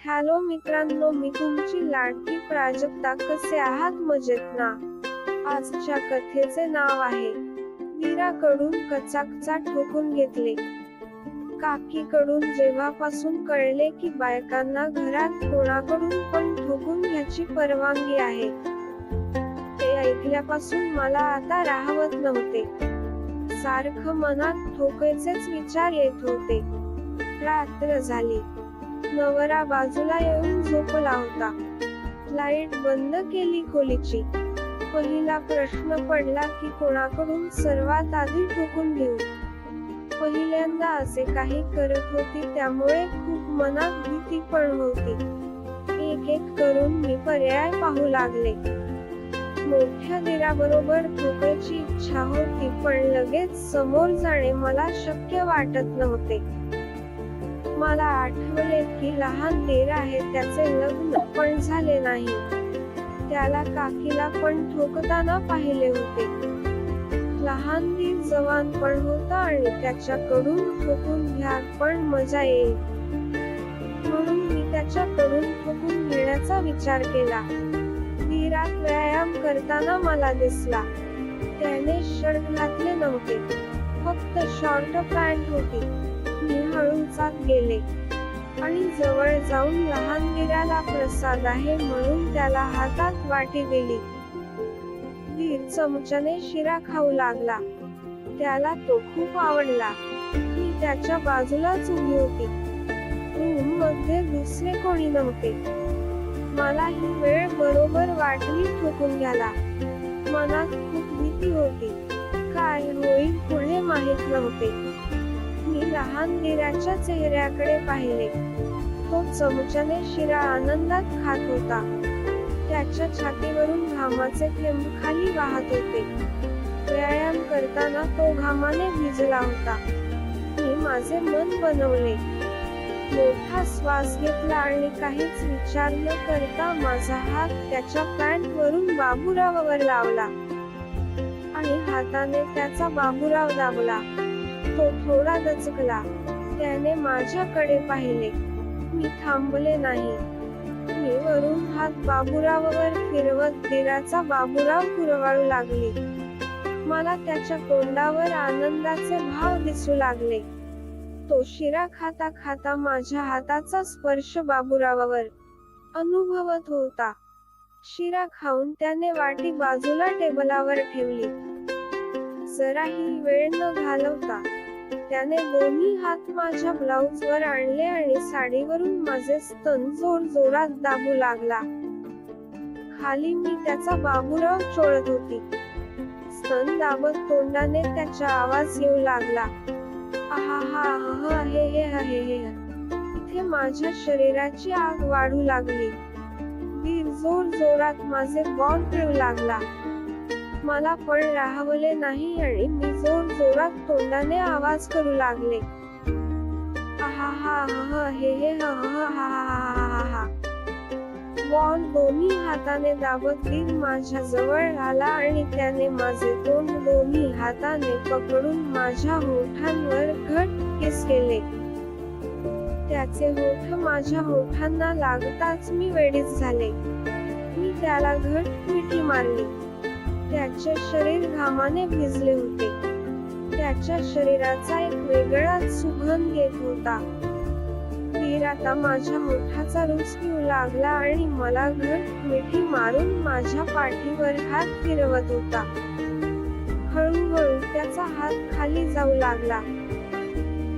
Hello मित्रांनो, मी तुमची लाडकी प्राजक्ता. कसे आहात? मजेत ना? आजच्या कथेचे नाव आहे वीराकडून कचाकचा ठोकून घेतले. काकीकडून जेव्हापासून कळले की बायकांना घरात कोणाकडून पण ठोकून घ्यायची परवानगी आहे, ते ऐकल्यापासून मला आता राहवत नव्हते. सारखं मनात ठोकायचेच विचार येत होते. रात्र झाली. नवरा बाजूला येऊन झोपला होता. लाईट बंद केली खोलीची. पहिला प्रश्न पडला की कोणाकडून सर्वात आधी ठोकून घेऊ. पहिल्यांदा असे काही करत होती, त्यामुळे खूप मनात भीती पण होती. एक एक करून मी पर्याय पाहू लागले. मोठ्या दिराबरोबर ठोकायची इच्छा होती, पण लगेच समोर जाणे मला शक्य वाटत नव्हते. मला आठवले की लहान दीर आहे, त्याचे लग्न पण झाले नाही. त्याला काकीला पण ठोकताना पाहिले होते. लहान दीर जवान पण होता आणि त्याच्याकडून ठोकून घ्या पण मजा येईल, म्हणून मी त्याच्याकडून ठोकून घेण्याचा विचार केला. दीरात व्यायाम करताना मला दिसला. त्याने शर्ट घातले नव्हते, फक्त शॉर्ट पॅन्ट होती. मी हळूच आत गेले आणि जवळ जाऊन लहान दीराला प्रसाद आहे म्हणून त्याला हातात वाटी दिली. दीर चमच्याने शिरा खाऊ लागला. त्याला तो खूप आवडला. मी त्याच्या बाजूलाच उभी होती. रूम मध्ये दुसरे कोणी नव्हते. मला ही वेळ बरोबर वाटली ठोकून घ्यायला. मनात खूप भीती होती. काय होईल पुढे माहित नव्हते. मी लहान दीराच्या चेहऱ्याकडे पाहिले. तो चमच्याने शिरा आनंदात खात होता. त्याच्या छातीवरून घामाचे थेंब खाली वाहत होते. व्यायाम करताना तो घामाने भिजला होता. मी माझे मन बनवले. मोठा श्वास घेतला आणि काहीच विचार न करता माझा हात त्याच्या पॅन्ट वरून बाबूरावावर लावला आणि हाताने त्याचा बाबूराव दाबला. तो थोडा दचकला. त्याने माझ्याकडे पाहिले. मी थांबले नाही. मी वरून हात बाबूरावावर फिरवत दीराचा बाबूराव कुरवाळू लागली. मला त्याच्या तोंडावर आनंदाचे भाव दिसू लागले. तो शिरा खाता खाता माझ्या हाताचा स्पर्श बाबूरावावर अनुभवत होता. शिरा खाऊन त्याने वाटी बाजूला टेबलावर ठेवली. जराही वेळ न घालवता त्याने दोन्ही हात माझ्या ब्लाउजवर आणले आणि साडीवरून माझे स्तन जोर जोरात दाबू लागला. खाली मी त्याचा बाबूराव चोळत होती. स्तन दाबत तोंडाने त्याचा आवाज येऊ लागला. आहा हे हे हे हे. इथे माझ्या शरीराची आग वाढू लागली. दीर जोर जोरात माझे बॉल पिळू लागला. मला पण राहवले नाही आणि मी जोर जोरात तोंडाने आवाज करू लागले. आहा हे हे हा. बॉल दोन्ही हाताने दाबत दीर माझ्या जवळ आला आणि त्याने माझे तोंड दोन्ही हाताने पकडून माझ्या होठांवर घट्ट किस केले. त्याचे होठ माझ्या होठांना लागताच मी वेडीच झाले. मी त्याला घट्ट मिठी मारली. त्याचे शरीर घामाने भिजले होते. त्याच्या शरीराचा एक वेगळाच सुगंध येत होता. दीर आता माझ्या होठाचा रस पिऊ लागला आणि मला घट्ट मिठी मारून माझ्या पाठीवर हात फिरवत होता. हळूहळू त्याचा हात खाली जाऊ लागला.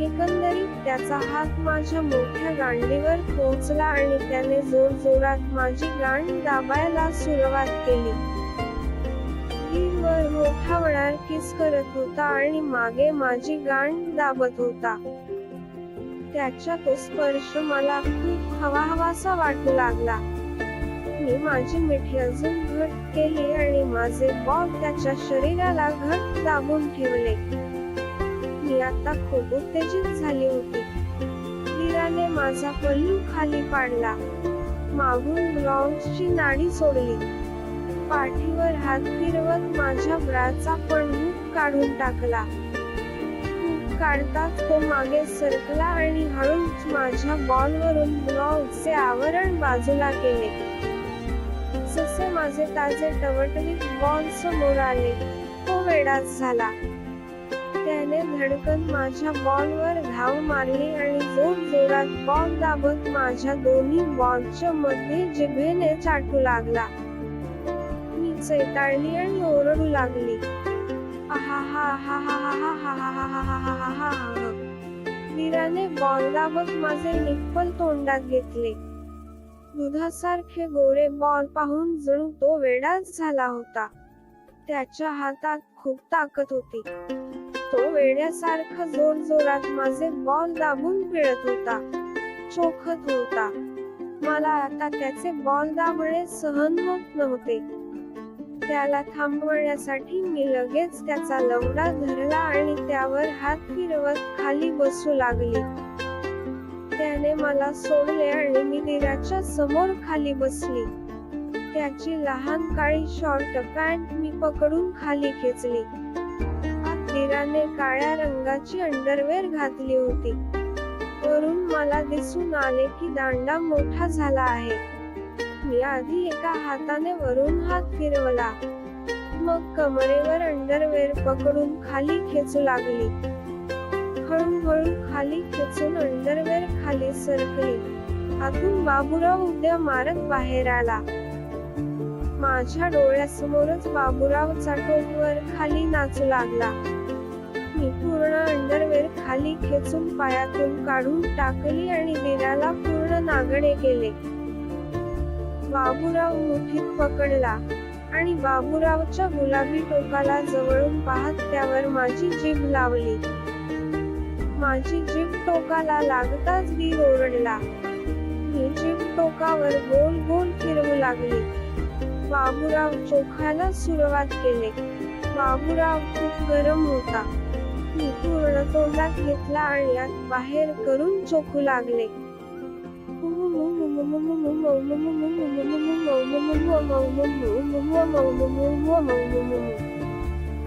एकंदरीत त्याचा हात माझ्या मोठ्या गांडीवर पोहोचला आणि त्याने जोर जोरात माझी गांड दाबायला सुरुवात केली. वर मोठावणार किस करत होता आणि मागे माझी गांड दाबत होता. त्याचा तो स्पर्श मला खूप हवाहवासा वाटू लागला. मी माझी मिठी अजून घट्ट केली आणि माझे बॉल त्याच्या शरीराला घट्ट दाबून ठेवले. मी आता खूप उत्तेजित झाली होती. दीराने माझा पल्लू खाली पाडला. मागून ब्लाउजची नाडी सोडली. पाठीवर हात फिरवत माझ्या ब्राचा पण हुक काढून टाकला. खूप काढताच तो मागे सरकला आणि हळूच माझ्या बॉलवरून ब्लॉकचे आवरण बाजूला केले. जसे माझे ताजे टवटवीत बॉल समोर आले, तो वेडाच झाला. त्याने धडकन माझ्या बॉलवर धाव मारली आणि जोरात बॉल दाबत माझ्या दोन्ही बॉलच्या मध्ये जिभेने चाटू लागला. मी चैताळली आणि ओरडू लागली, वीराने बॉल दाबत माझे निप्पल तोंडात घेतले. दुधासारखे गोरे बॉल पाहून जणू तो वेडाच झाला होता. त्याच्या हातात खूप ताकद होती. तो वेड्यासारखा जोरात माझे बॉल दाबून पिळत होता, चोखत होता. मला आता त्याचे बॉल दाबणे सहन होत नव्हते. त्याला थांबवण्यासाठी मी लगेच त्याचा लवडा धरला आणि त्यावर हात फिरवत खाली बसू लागली. त्याने मला सोडले आणि मी वीराच्या समोर खाली बसली. त्याची लहान काळी शॉर्ट पॅन्ट मी पकडून खाली खेचली. आत वीराने काळ्या रंगाची अंडरवेअर घातली होती. वरून मला दिसून आले की दांडा मोठा झाला आहे. मी आधी एका हाताने वरून हात फिरवला, मग कमरेवर अंडरवेअर पकडून खाली खेचू लागली. हळूहळू खाली खेचून अंडरवेअर खाली सरकली. आतून बाबूराव उड्या मारत बाहेर आला. माझ्या डोळ्यासमोरच बाबूराव चाटोवर खाली नाचू लागला. मी पूर्ण अंडरवेअर खाली खेचून पायातून काढून टाकली आणि वीराला पूर्ण नागडे केले. बाबूराव मुठीत पकडला आणि बाबूरावच्या गुलाबी टोकाला जवळून पाहत त्यावर माझी जीभ लावली. माझी जीभ टोकाला लागताच वीर ओरडला. मी जीभ टोकावर गोल गोल फिरवू लागली. बाबूराव चोखायला सुरुवात केले. बाबूराव खूप गरम होता. मी पूर्ण तोंडात घेतला आणि आत बाहेर करून चोखू लागले.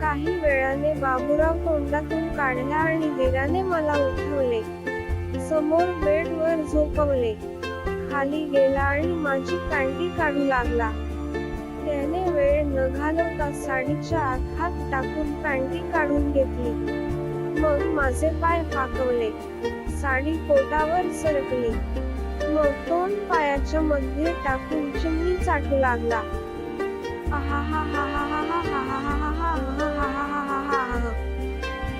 काही वेळाने बाबूराव तोंडातून काढला आणि वीराने मला उठवले. समोर बेडवर झोपवले. खाली गेला आणि माझी पॅन्टी काढू लागला. त्याने वेळ न घालवता साडीच्या आत हात टाकून पॅन्टी काढून घेतली. मग माझे पाय पाकवले. साडी पोटावर सरकली. मग तोंड पायाच्या मध्ये टाकून चिमणी चाटू लागला.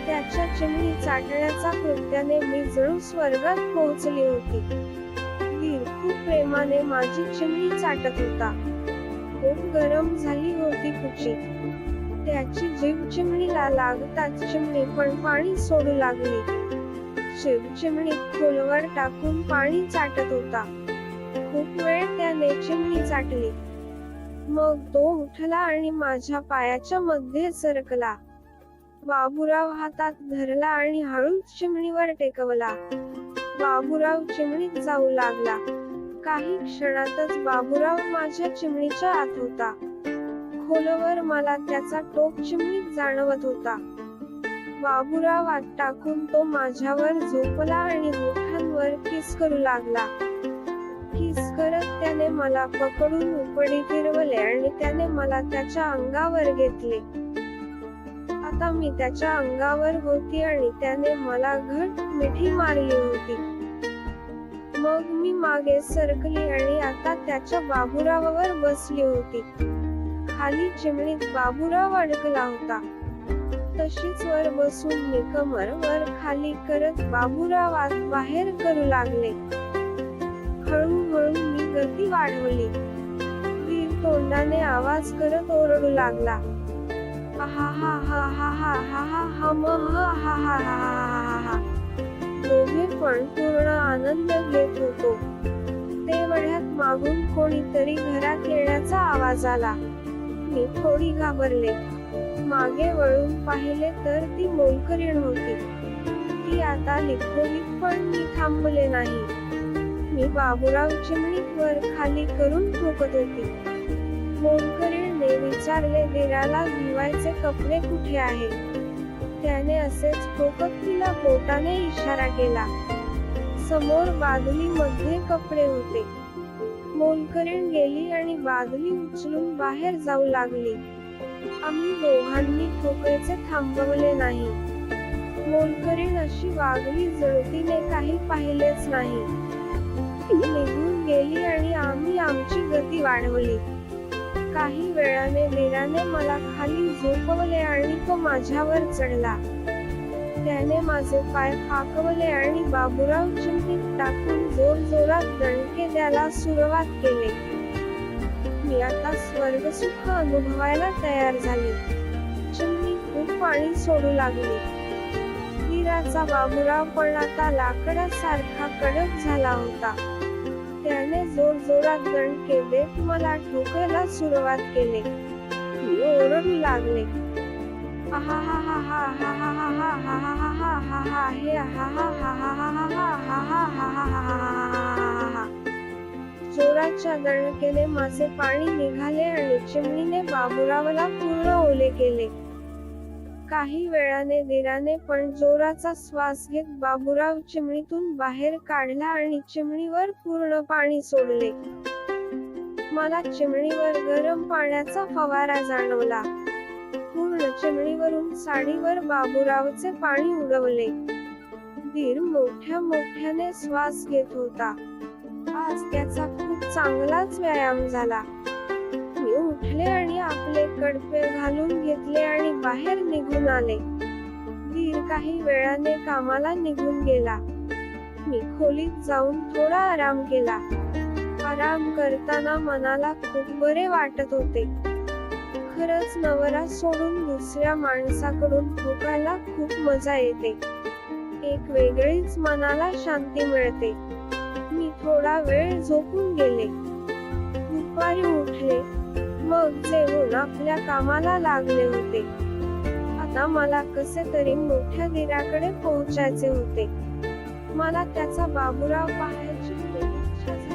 त्याच्या चिमणी चाटण्याचा कृत्याने मी जणू स्वर्गात पोहोचली होती. वीर खूप प्रेमाने माझी चिमणी चाटत होता. खूप गरम झाली होती कुची. त्याची जीभ चिमणीला लागताच चिमणी पण पाणी सोडू लागली. जीभ चिमणीत खोलवर टाकून पाणी चाटत होता. खूप वेळ त्याने चिमणी चाटली. मग तो उठला आणि माझ्या पायाच्या मध्ये सरकला. बाबूराव हातात धरला आणि हळूच चिमणीवर टेकवला. बाबूराव चिमणीत जाऊ लागला. काही क्षणातच बाबूराव माझ्या चिमणीच्या आत होता. खोलवर मला त्याचा टोक चिमणीत जाणवत होता. बाबूराव आत टाकून तो माझ्यावर झोपला आणि होठांवर किस करू लागला. किस करत त्याने मला पकडून उपडी फिरवले आणि त्याने मला त्याच्या अंगावर घेतले. आता मी त्याच्या अंगावर होती आणि त्याने मला घट्ट मिठी मारली होती. मग मी मागे सरकली आणि आता त्याच्या बाबूरावावर बसली होती. खाली चिमणीत बाबूराव अडकला होता. तशीच वर बसून मी कमर वर खाली करत बाबूराव आत बाहेर करू लागले. हळूहळू मी गती वाढवली. वीर तोंडाने आवाज करत ओरडू लागला. दोघे पण पूर्ण आनंद घेत होतो. ते वेळात मागून कोणीतरी घरात येण्याचा आवाज आला. मी थोडी घाबरले. मागे वळून पाहिले तर ती मोलकरीण होती. ती आता लिखोलीत पण मी थांबले नाही. मी बाबूराव चिमणीत वर खाली करून ठोकत होती. मोलकरीणने विचारले, वीराला धुवायचे कपडे कुठे आहे? त्याने असेच ठोकत तिला बोटाने इशारा केला. समोर बादलीमध्ये कपडे होते. मोलकरीण गेली आणि बादली उचलून बाहेर जाऊ लागली. आम्ही दोघांनी ठोकायचे थांबवले नाही. मोलकरीण अशी वागली जणू तिने काही पाहिलेच नाही. ती निघून गेली आणि आम्ही आमची गती वाढवली. काही वेळाने वीराने मला खाली झोपवले आणि तो माझ्यावर चढला. त्याने माझे पाय फाकवले आणि बाबूराव चिमणीत टाकून जोरजोरात दणके द्यायला सुरुवात केली. मी आता स्वर्गसुख अनुभवायला तयार झाले. चिमणी खूप पाणी सोडू लागली. वीराचा बाबूराव पण आता लाकडासारखा कडक झाला होता. त्याने जोरजोरात दणके देत मला ठोकायला सुरुवात केली. मी ओरडू लागले. जोराच्या दणकेने माझे पाणी निघाले आणि चिमणीने बाबूरावला पूर्ण ओले केले. काही वेळाने वीराने पण जोराचा श्वास घेत बाबूराव चिमणीतून बाहेर काढला आणि चिमणीवर पूर्ण पाणी सोडले. मला चिमणीवर गरम पाण्याचा फवारा जाणवला. पूर्ण चिमणीवरून साडीवर बाबूरावचे पाणी उडवले. वीर मोठ्या मोठ्याने श्वास घेत होता. आज त्याचा खूप चांगलाच व्यायाम झाला. मी उठले आणि आपले कडपे घालून घेतले आणि बाहेर निघून आले. वीर काही वेळाने कामाला निघून गेला. मी खोलीत जाऊन थोडा आराम केला. आराम करताना मनाला खूप बरे वाटत होते. खरंच नवरा सोडून दुसऱ्या माणसाकडून ठोकायला खूप मजा येते. एक वेगळीच मनाला शांती मिळते. मी थोडा वेळ झोपून गेले. दुपारी उठले. मग जेवून आपल्या कामाला लागले होते. आता मला कसे तरी मोठ्या वीराकडे पोहोचायचे होते. मला त्याचा बाबूराव पाहायची इच्छा झाली.